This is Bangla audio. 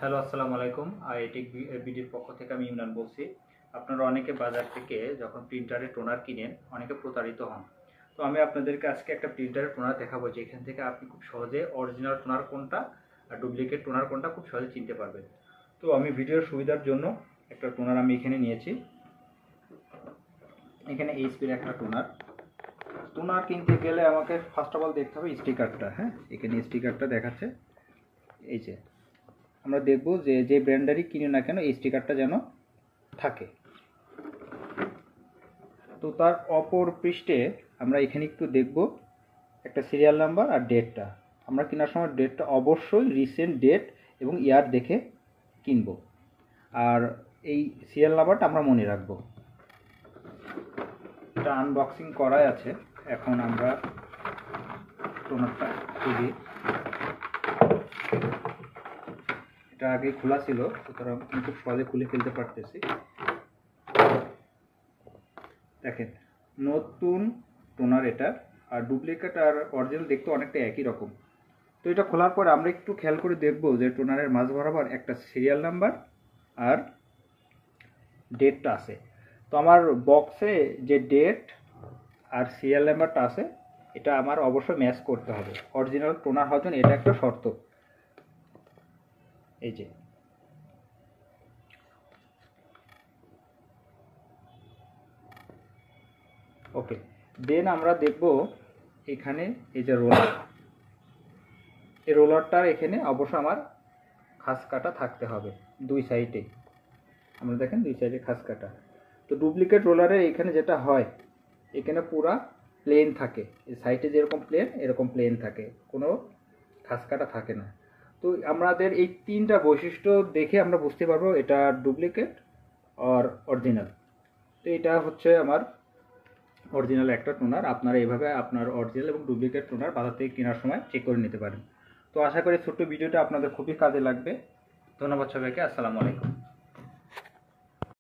হ্যালো, আসসালামু আলাইকুম। আইটেক বিডির পক্ষ থেকে আমি ইমরান বলছি। আপনারা অনেকে বাজার থেকে যখন প্রিন্টারে টোনার কিনেন অনেকে প্রতারিত হন। তো আমি আপনাদেরকে আজকে একটা প্রিন্টারের টোনার দেখাবো যেখান থেকে আপনি খুব সহজে অরিজিনাল টোনার কোনটা আর ডুপ্লিকেট টোনার কোনটা খুব সহজে চিনতে পারবেন। তো আমি ভিডিওর সুবিধার জন্য একটা টোনার আমি এখানে নিয়েছি। এখানে এইচপির একটা টোনার কিনতে গেলে আমাকে ফার্স্ট অফ অল দেখতে হবে স্টিকারটা। হ্যাঁ, এখানে স্টিকারটা দেখাচ্ছে। এই যে আমরা দেখব যে ব্র্যান্ডারই কিনে না কেন এই স্টিকারটা যেন থাকে। তো তার অপর পৃষ্ঠে আমরা এখানে একটু দেখব একটা সিরিয়াল নাম্বার আর ডেটটা। আমরা কেনার সময় ডেটটা অবশ্যই রিসেন্ট ডেট এবং ইয়ার দেখে কিনব, আর এই সিরিয়াল নাম্বারটা আমরা মনে রাখব। এটা আনবক্সিং করাই আছে। এখন আমরা টোনারটা খুলি। এটা আগে খোলা ছিল, সুতরাং আমি খুব সহজে খুলে ফেলতে পারতেছি। দেখেন, নতুন টোনার এটা, আর ডুপ্লিকেট আর অরিজিনাল দেখতে অনেকটা একই রকম। তো এটা খোলার পর আমরা একটু খেয়াল করে দেখব যে টোনারের মাঝ বরাবর একটা সিরিয়াল নাম্বার আর ডেটটা আছে। তো আমার বক্সে যে ডেট আর সিরিয়াল নাম্বারটা আছে এটা আমার অবশ্যই ম্যাচ করতে হবে। অরিজিনাল টোনার হওয়ার জন্য এটা একটা শর্ত। এই যে ওকে, দেন আমরা দেখব এখানে এই যে রোলার, এই রোলারটার এখানে অবশ্য আমার খাস কাটা থাকতে হবে দুই সাইডে। আমরা দেখেন দুই সাইডে খাস কাটা। তো ডুপ্লিকেট রোলারে এখানে যেটা হয়, এখানে পুরা প্লেন থাকে, এই সাইডে যেরকম প্লেন এরকম প্লেন থাকে, কোনো খাস কাটা থাকে না। তো আমাদের এই তিনটা বৈশিষ্ট্য দেখে আমরা বুঝতে পারবো এটা ডুপ্লিকেট আর অরিজিনাল। তো এটা হচ্ছে আমার অরিজিনাল একটা টোনার। আপনারা এইভাবে আপনার অরিজিনাল এবং ডুপ্লিকেট টোনার বাজার থেকে কেনার সময় চেক করে নিতে পারেন। তো আশা করি ছোট্ট ভিডিওটা আপনাদের খুবই কাজে লাগবে। ধন্যবাদ সবাইকে। আসসালামু আলাইকুম।